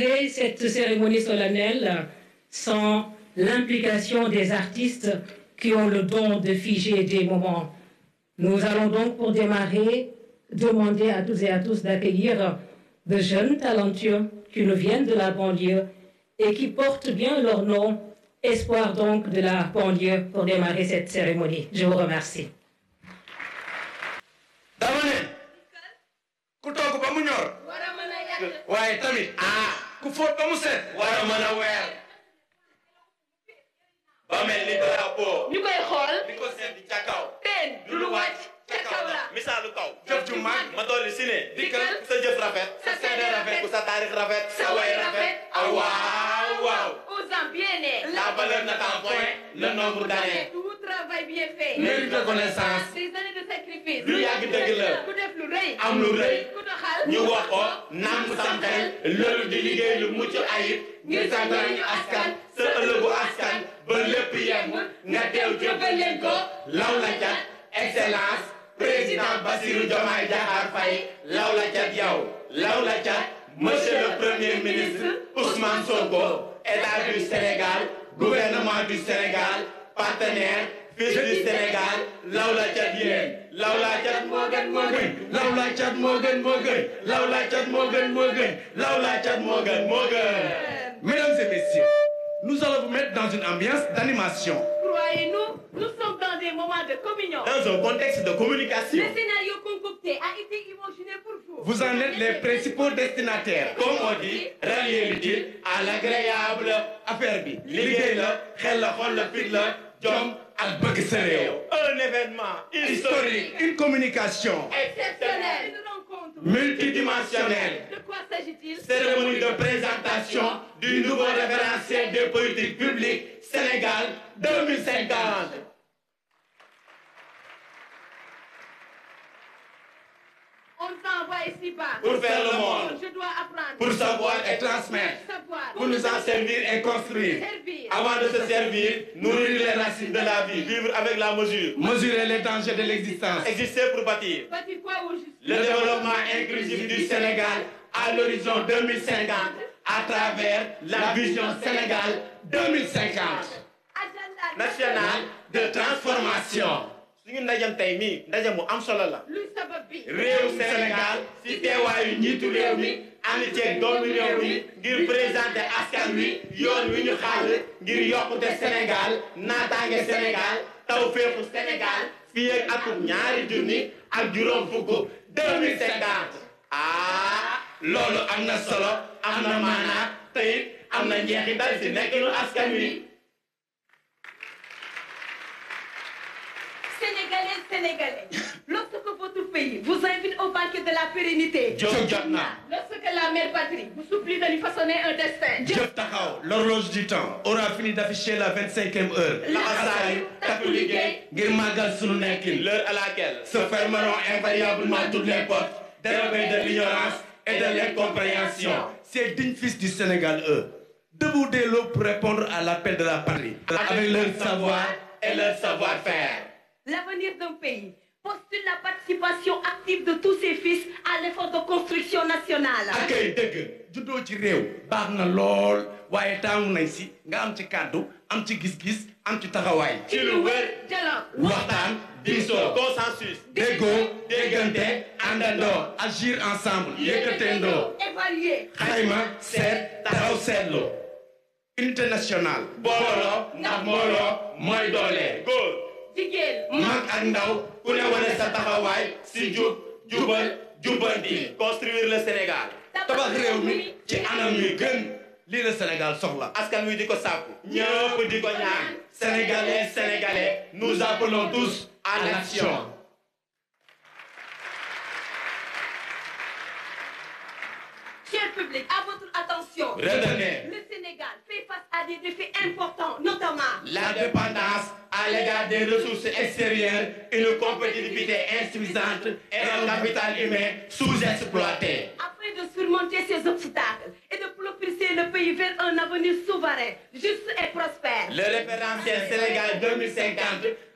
démarrer cette cérémonie solennelle sans l'implication des artistes qui ont le don de figer des moments. Nous allons donc, pour démarrer, demander à toutes et à tous d'accueillir de jeunes talentueux qui nous viennent de la banlieue et qui portent bien leur nom, espoir donc de la banlieue, pour démarrer cette cérémonie. Je vous remercie. Ku togg ba mu ñor waaye tamit ku fóot ba mu set war a mën a weer ba mel ni drapeau ñu koy xool di ko seet di ca kaw teen du lu wàcc ca kaw la misaalu kaw jëf ju mag ma dolli si ne dikkal sa jëf rafet sa seede rafet ku sa taarix rafet sa way rafet waaw waaw aux ans bien nés la valeur n'attend point le nombre d'années tout travail bien fait mérite reconnaissance des années de sacrifice lu yàgg dëgg la ku def lu rëy am lu rëy ku doxal ñu wax ko nam sam xel loolu di liggéey lu mucc ayib ngir sa njariñu askan sa ëllëgu askan ba lépp yemb nga teew jëbbal leen ko law la cat excellence président Bassirou Diomaye Diakhar Faye law la cat yow law la cat monsieur le premier ministre Ousmane Sonko état du Sénégal gouvernement du Sénégal partenaire fils du Sénégal law la cat yéen law la cat moo gën moo gën law la cat moo gën moo gën law la cat moo gën moo gën law la cat moo gën moo gën. Mesdames et messieurs, nous allons vous mettre dans une ambiance d'animation. Croyez-nous, nous sommes dans des moments de communion. Dans un contexte de communication. Le scénario concocté a été imaginé pour vous. Vous en êtes les principaux destinataires. Comme on dit, relier l'utile à l'agréable. Affaire bi liggéey la xel la xol la fit la jom ak bëgg sa réew. Un événement historique, une communication Exceptionnelle. Une rencontre multidimensionnelle. De quoi s'agit-il? Cérémonie de présentation du nouveau référentiel des politiques publiques Sénégal 2050. On s'envoie ici-bas. Pour faire le monde. Je dois apprendre. Pour savoir et transmettre. Savoir. Pour nous en servir et construire. Servir. Avant de se servir, nourrir les racines de la vie. Vivre avec la mesure. Mesurer les dangers de l'existence. Exister pour bâtir. Bâtir quoi au juste? Le développement inclusif du Sénégal à l'horizon 2050 à travers la vision Sénégal 2050. Agenda National de transformation. suñu ndajam tey mii ndaje mu am solo la. luy sabab bi. réew Sénégal si teewaayu njiitu réew mi ànd ceeg doomu réew mi ngir présenter askan wi yoon wi ñu xàll ngir yokkute Sénégal naataange Sénégal tawféexu Sénégal fii ak atum ñaari junni ak juróom fukk 2050. loolu am na solo am na maanaa te it am na njeexital si nekkinu askan wi. Sénégalais, Sénégalais, lorsque votre pays vous invite au banquet de la pérennité, lorsque la mère patrie vous supplie de lui façonner un destin, Jëf taxaw, l'horloge du temps aura fini d'afficher la 25e heure. Laxasaayu takku liggéey ngir màggal sunu nekkin. L'heure à laquelle se fermeront invariablement toutes les portes dérobées de l'ignorance et de l'incompréhension. Ces dignes fils du Sénégal, eux, debout dès l'aube pour répondre à l'appel de la patrie, avec leur savoir et leur savoir-faire. L'avenir d'un pays postule la participation active de tous ses fils à l'effort de construction nationale. akay dëgg juddoo ci réew baax na lool waaye taamu nañ si nga am ci kàddu am ci gis-gis am ci taxawaay. ci lu wér dialogue waxtaan diisoo consensus déggoo déggante àndandoo agir ensemble yëkkateendoo évaluer xayma seet taxaw seetlu unité nationale booloo ndax mbooloo mooy doole góor jigéen mag ak ndaw ku ne wane sa taxawaay si jub jubal jubbanti construire le Sénégal tabax réew mi ci anam yu gën lii la Sénégal soxla askan wi di ko sàkku ñëpp di ko ñaan Sénégalais Sénégalais nous appelons tous à l'action. Cher public, à votre attention. Retenez. Le Sénégal fait face à des défis importants, notamment La dépendance à l'égard des ressources extérieures, une compétitivité insuffisante et un capital humain sous-exploité. Afin de surmonter ces obstacles et de propulser le pays vers un avenir souverain, juste et prospère. Le référentiel Sénégal 2050,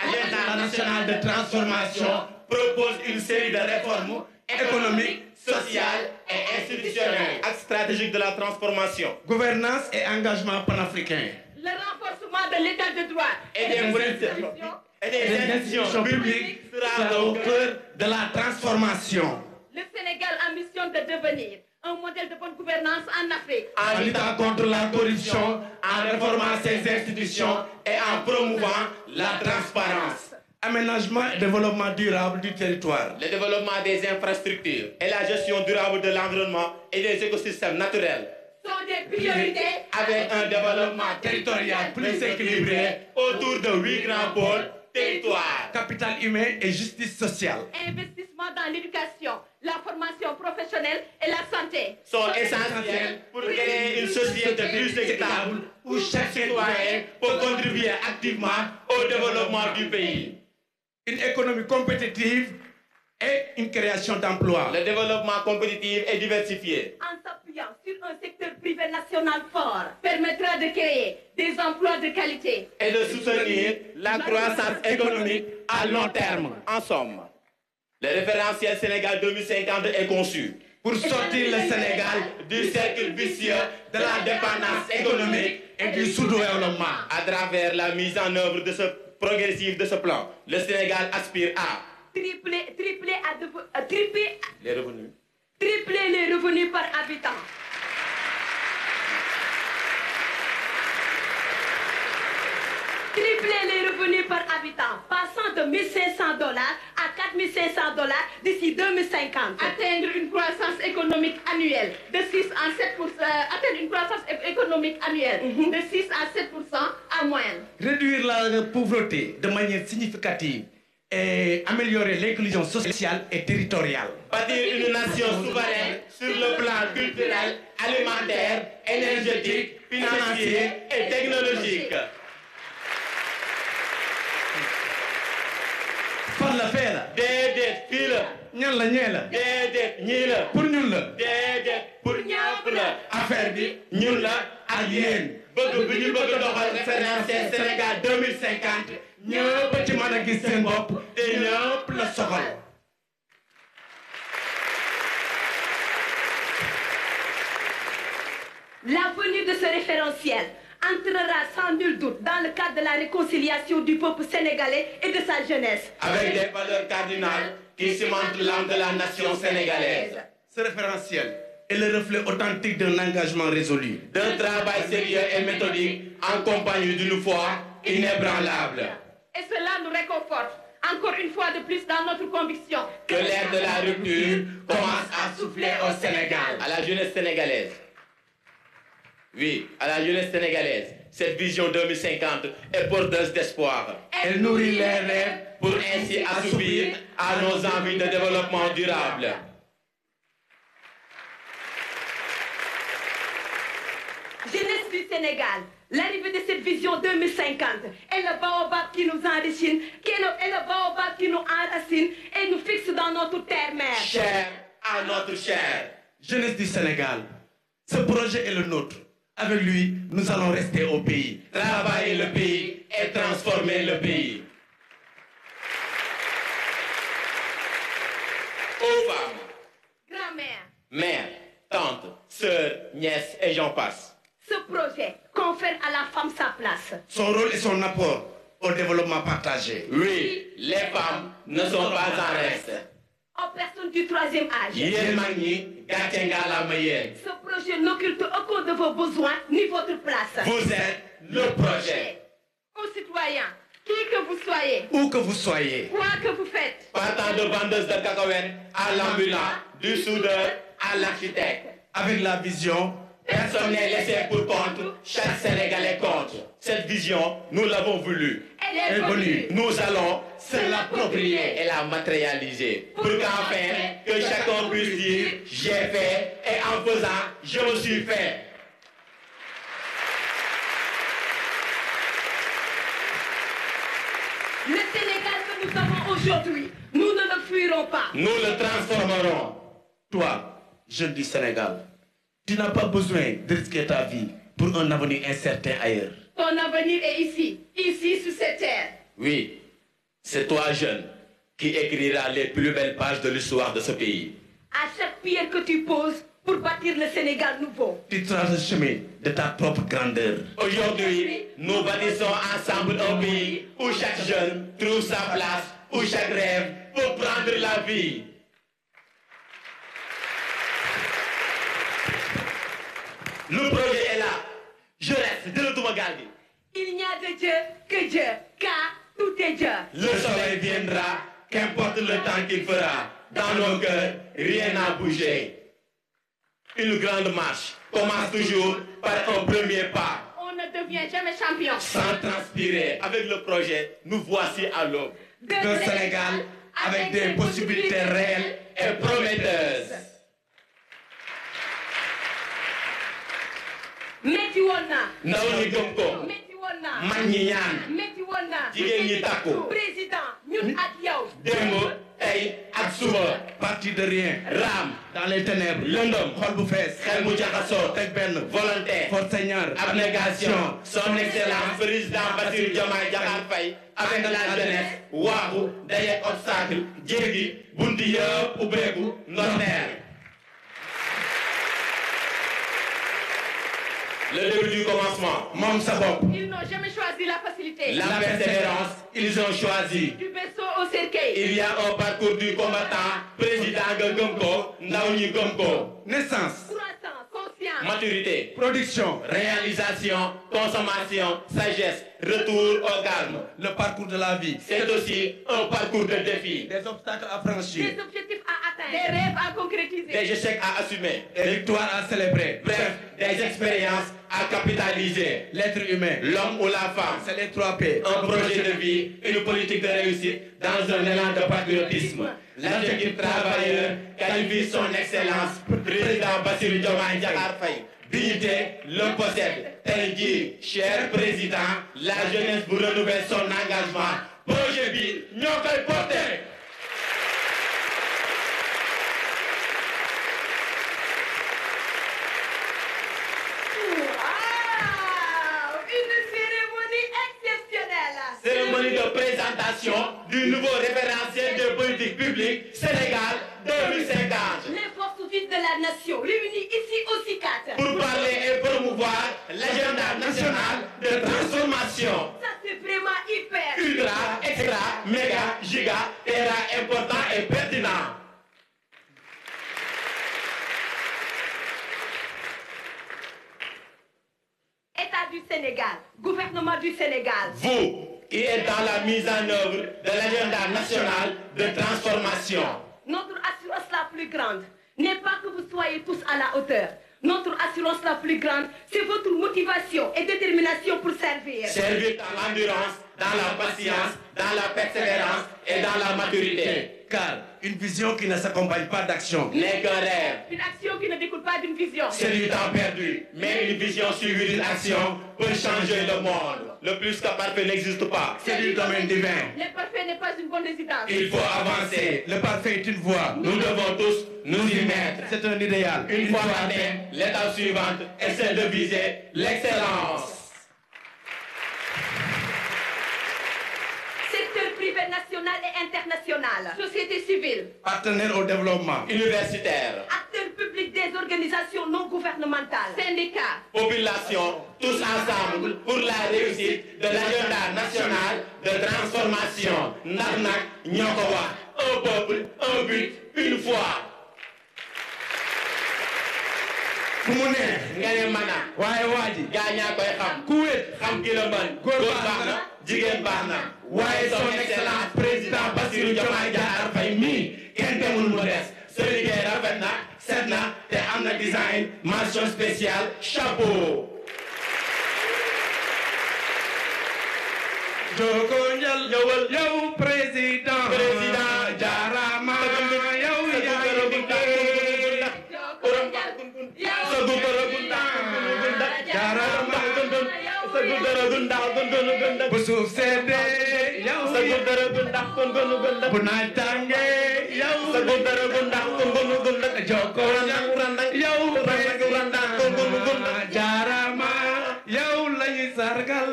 agenda national de transformation, propose une série de réformes économiques, sociale et institutionnelle. Axe stratégique de la transformation. Gouvernance et engagement panafricain. Le renforcement de l'état de droit Et des institutions publiques sera au cœur de la transformation. Le Sénégal a mission de devenir un modèle de bonne gouvernance en Afrique. En luttant contre la corruption, en réformant ses institutions et en promouvant la transparence. Aménagement et développement durable du territoire. Le développement des infrastructures et la gestion durable de l'environnement et des écosystèmes naturels Sont des priorités avec un développement territorial plus équilibré autour de 8 grands pôles territoires. Capital humain et justice sociale. Investissement dans l'éducation, la formation professionnelle et la santé Sont essentiels pour créer une société plus équitable où chaque citoyen peut contribuer activement au développement du pays. Une économie compétitive et une création d'emplois. Le développement compétitif et diversifié, en s'appuyant sur un secteur privé national fort permettra de créer des emplois de qualité et de soutenir la croissance économique à long terme. En somme, le référentiel Sénégal 2050 est conçu Pour sortir le Sénégal du cercle vicieux de la dépendance économique et du sous-développement. à travers la mise en œuvre de ce progressif de ce plan. Le Sénégal aspire à tripler les revenus. Tripler les revenus par habitant. Tripler les revenus par habitant, passant de 1 500 $ à 4 500 $ d'ici 2050. Atteindre une croissance économique annuelle de 6 à 7%, atteindre une croissance économique annuelle de 6 à 7% à moyenne. Réduire la pauvreté de manière significative et améliorer l'inclusion sociale et territoriale. Bâtir une nation souveraine sur le plan culturel, alimentaire, énergétique, financier et technologique. Par la faire. Déedéet fii la. ñan la ñee la. Déedéet ñii la. pour ñun la. Déedéet pour ñëpp la. affaire bi ñun la ak yéen. bëgg bi ñu bëgg doxal référentiel Sénégal 2050 ñëpp ci mën a gis seen bopp te ñëpp la soxal. La venue de ce référentiel entrera sans nul doute dans le cadre de la réconciliation du peuple sénégalais et de sa jeunesse. avec des valeurs cardinales qui cimentent l'âme de la nation sénégalaise. Ce référentiel est le reflet authentique d'un engagement résolu. D'un travail sérieux et méthodique en compagnie d'une foi inébranlable. Et cela nous réconforte, encore une fois de plus dans notre conviction Que l'ère de la rupture commence à souffler au Sénégal. À la jeunesse sénégalaise. Oui, à la jeunesse sénégalaise, cette vision 2050 est porteuse d'espoir. Elle nourrit les rêves Pour ainsi assouvir à nos envies de développement durable. Jeunesse du Sénégal, l'arrivée de cette vision 2050 est le baobab qui nous enrichit, est le baobab qui nous enracine et nous fixe dans notre terre-mère. Cher à notre chair. Jeunesse du Sénégal, ce projet est le nôtre. Avec lui, nous allons rester au pays. Travailler le pays et transformer le pays. Aux femmes, Grand-mère, mères, tantes, sœurs, nièces et j'en passe. ce projet confère à la femme sa place. Son rôle et son apport au développement partagé. Oui, les femmes ne sont pas en reste. Aux personnes du troisième âge, Yéen mag ñi gàcce ngalaama yéen. ce projet n'occulte aucun de vos besoins ni votre place. Vous êtes le projet. Aux citoyens, qui que vous soyez, Où que vous soyez, quoi que vous faites, Partant de vendeuse de cacahuètes à l'ambulant, du soudeur à l'architecte. avec la vision, Personne n'est laissé pour compte, chaque Sénégalais compte. Cette vision, nous l'avons voulu. elle est venue. Nous allons se l'approprier et la matérialiser. Pour qu'enfin, que chacun puisse dire, j'ai fait, et en faisant, je me suis fait. Le Sénégal que nous avons aujourd'hui, nous ne le fuirons pas. Nous le transformerons. toi, jeune du Sénégal, tu n'as pas besoin de risquer ta vie pour un avenir incertain ailleurs. Ton avenir est ici, ici sur cette terre. Oui, c'est toi, jeune, qui écrira les plus belles pages de l'histoire de ce pays. À chaque pierre que tu poses pour bâtir le Sénégal nouveau. Tu traces le chemin de ta propre grandeur. Aujourd'hui, nous bâtissons ensemble un pays où chaque jeune trouve sa place, où chaque rêve peut prendre la vie. Le projet est là. Je reste de l'automagaldi. Il n'y a de Dieu que Dieu, car tout est Dieu. Le soleil viendra, qu'importe le temps qu'il fera. Dans nos cœurs, rien n'a bougé. Une grande marche commence toujours par un premier pas. On ne devient jamais champion. Sans transpirer, avec le projet, nous voici à l'aube D'un Sénégal avec des possibilités réelles et prometteuses. Metti woon na. ndaw ñi gëm ko. Metti woon na. mag ñi ñaan. Metti woon na. jigéen ñi takku. Président ñun ak yow. démb tey ak suba. Parti de rien. raam. Dans les ténèbres. lëndëm. xol bu fees. xel mu jaxasoo. teg benn. volontaire. force ñaar. abnégation. son excellence président Bassirou Diomaye Diakhar Faye. avec la jeunesse. waaxu dajeek obstacle. jéggi bunti yëpp ubbeeku ndorteel. Le début du commencement. moom sa bopp. Ils n'ont jamais choisi la facilité. La persévérance, ils ont choisi. Du berceau au cercueil. Il y a un parcours du combattant, président nga gëm ko, ndaw ñi gëm ko. Naissance. Croissance, conscience. Maturité, Production. réalisation, consommation, sagesse, retour au calme. Le parcours de la vie. C'est aussi un parcours de défis, Des obstacles à franchir. Des objectifs à atteindre. Des rêves à concrétiser. des échecs à assumer. Des victoires à célébrer. Bref, des expériences à capitaliser. L'être humain. L'homme ou la femme, C'est les 3 P. un projet de vie, une politique de réussite dans un élan de patriotisme. L'adjectif travailleur qualifie son excellence, président Bassirou Diomaye Diakhar Faye. Dignité le possède. Tel dit, cher président, la jeunesse vous renouvelle son engagement. Projet bi ñoo koy porter. Wow! Une cérémonie exceptionnelle. Cérémonie de présentation du nouveau référentiel de politique publique Sénégal 2050. Les forces vives de la nation réunies ici au CICAT. Pour parler et promouvoir l'agenda national de transformation. Ça c'est vraiment hyper. Ultra, extra, méga, giga, terra, important et pertinent. État du Sénégal, gouvernement du Sénégal. Vous, qui êtes dans la mise en œuvre de l'agenda national de transformation. Notre assurance la plus grande n'est pas que vous soyez tous à la hauteur. Notre assurance la plus grande, c'est votre motivation et détermination pour servir. Servir dans l'endurance, dans la patience, dans la persévérance et dans la maturité. Car une vision qui ne s'accompagne pas d'action N'est qu'un rêve. Une action qui ne découle pas d'une vision. C'est du temps perdu, mais une vision suivie d'une action peut changer le monde. Le plus que parfait n'existe pas. C'est du domaine divin. L'imparfait n'est pas une bonne résidence. Il faut avancer. Le parfait est une voie. Nous devons tous nous y mettre. C'est un idéal. Une fois atteint, l'étape suivante est celle de viser l'excellence. Secteur privé national et international. Société civile. Partenaire au développement. Universitaire, Acteurs publics des organisations non gouvernementales. Syndicats. population, tous ensemble pour la réussite de l'agenda national de transformation. Ndax nag ñoo ko wax. Un peuple, un but, une foi. fu mu neex. nga ne mën a. waaye waa ji. gaa ñaa koy xam. ku wét. xam ki la mën. Góor góor baax baax na. na jigéen baax na. waaye son excellence président Bassirou Diomaye Diakhar Faye mii kenn demul mu des. sa liggéey rafet na set na te am na design mention spéciale chapeau. Joko njal. ñëwal yow président. président jaarama yow yaay liggéey. bu suuf seddee yow bu naaj tàngee yow Joko njal yow président jaarama yow lañuy sargal.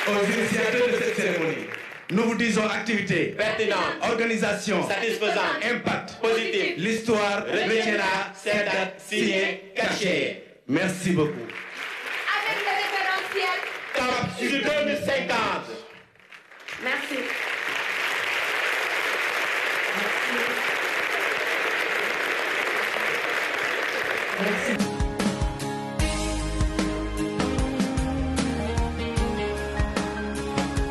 Aux initiateurs de cette cérémonie, Nous vous disons activité, pertinente, organisation, satisfaisante, impact, positif. L'histoire Retiendra cette date signée, cachée. Merci beaucoup. Avec le référentiel. Cap sur 2050. Merci. Merci.